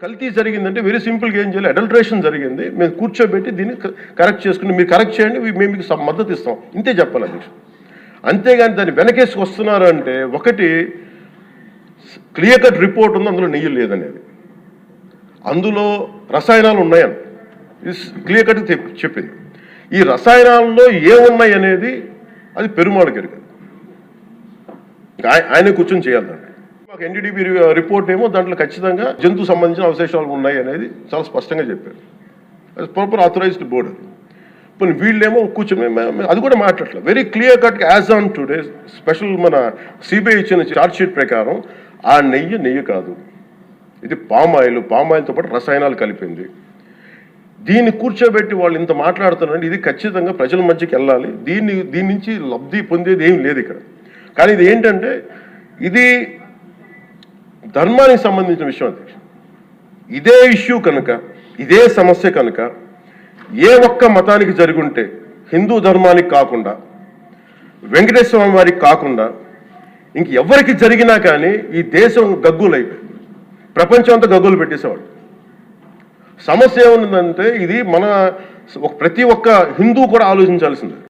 కల్తీ జరిగిందంటే వెరీ సింపుల్గా ఏం చేయాలి, అడల్ట్రేషన్ జరిగింది, మేము కూర్చోబెట్టి దీన్ని కరెక్ట్ చేసుకుని మీరు కరెక్ట్ చేయండి, మేము మీకు మద్దతు ఇస్తాం, ఇంతే చెప్పాలి అధ్యక్ష. అంతేగాని దాన్ని వెనకేసి వస్తున్నారు అంటే ఒకటి క్లియర్ కట్ రిపోర్ట్ ఉంది, అందులో నెయ్యి లేదనేది, అందులో రసాయనాలు ఉన్నాయని ఇది క్లియర్ కట్ చెప్పింది. ఈ రసాయనాల్లో ఏమున్నాయి అనేది అది పెరుమాళకి ఎరుగదు, ఆయనే కూర్చొని చేయాలి. దాన్ని మాకు ఎన్డీడీబీ రిపోర్ట్ ఏమో దాంట్లో ఖచ్చితంగా జంతు సంబంధించిన అవశేషాలు ఉన్నాయి అనేది చాలా స్పష్టంగా చెప్పారు. అది ప్రాపర్ ఆథరైజ్డ్ బోర్డు. ఇప్పుడు వీళ్ళేమో కూర్చొని అది కూడా మాట్లాడలేదు. Very clear cut as on today special మన సిబిఐ ఇచ్చిన ఛార్జ్ షీట్ ప్రకారం ఆ నెయ్యి కాదు, ఇది పామాయిల్తో పాటు రసాయనాలు కలిపింది. దీన్ని కూర్చోబెట్టి వాళ్ళు ఇంత మాట్లాడుతున్నారంటే ఇది ఖచ్చితంగా ప్రజల మధ్యకి వెళ్ళాలి. దీని నుంచి లబ్ధి పొందేది ఏం లేదు ఇక్కడ. కానీ ఇది ఏంటంటే ఇది ధర్మానికి సంబంధించిన విషయం అధ్యక్ష. ఇదే ఇష్యూ కనుక, ఇదే సమస్య కనుక ఏ ఒక్క మతానికి జరుగుంటే, హిందూ ధర్మానికి కాకుండా, వెంకటేశ్వర స్వామి వారికి కాకుండా ఇంకెవరికి జరిగినా కానీ ఈ దేశం గగ్గులైపోయింది, ప్రపంచం అంతా గగ్గులు పెట్టేసేవాడు. సమస్య ఏముందంటే ఇది మన ప్రతి ఒక్క హిందూ కూడా ఆలోచించాల్సిందే.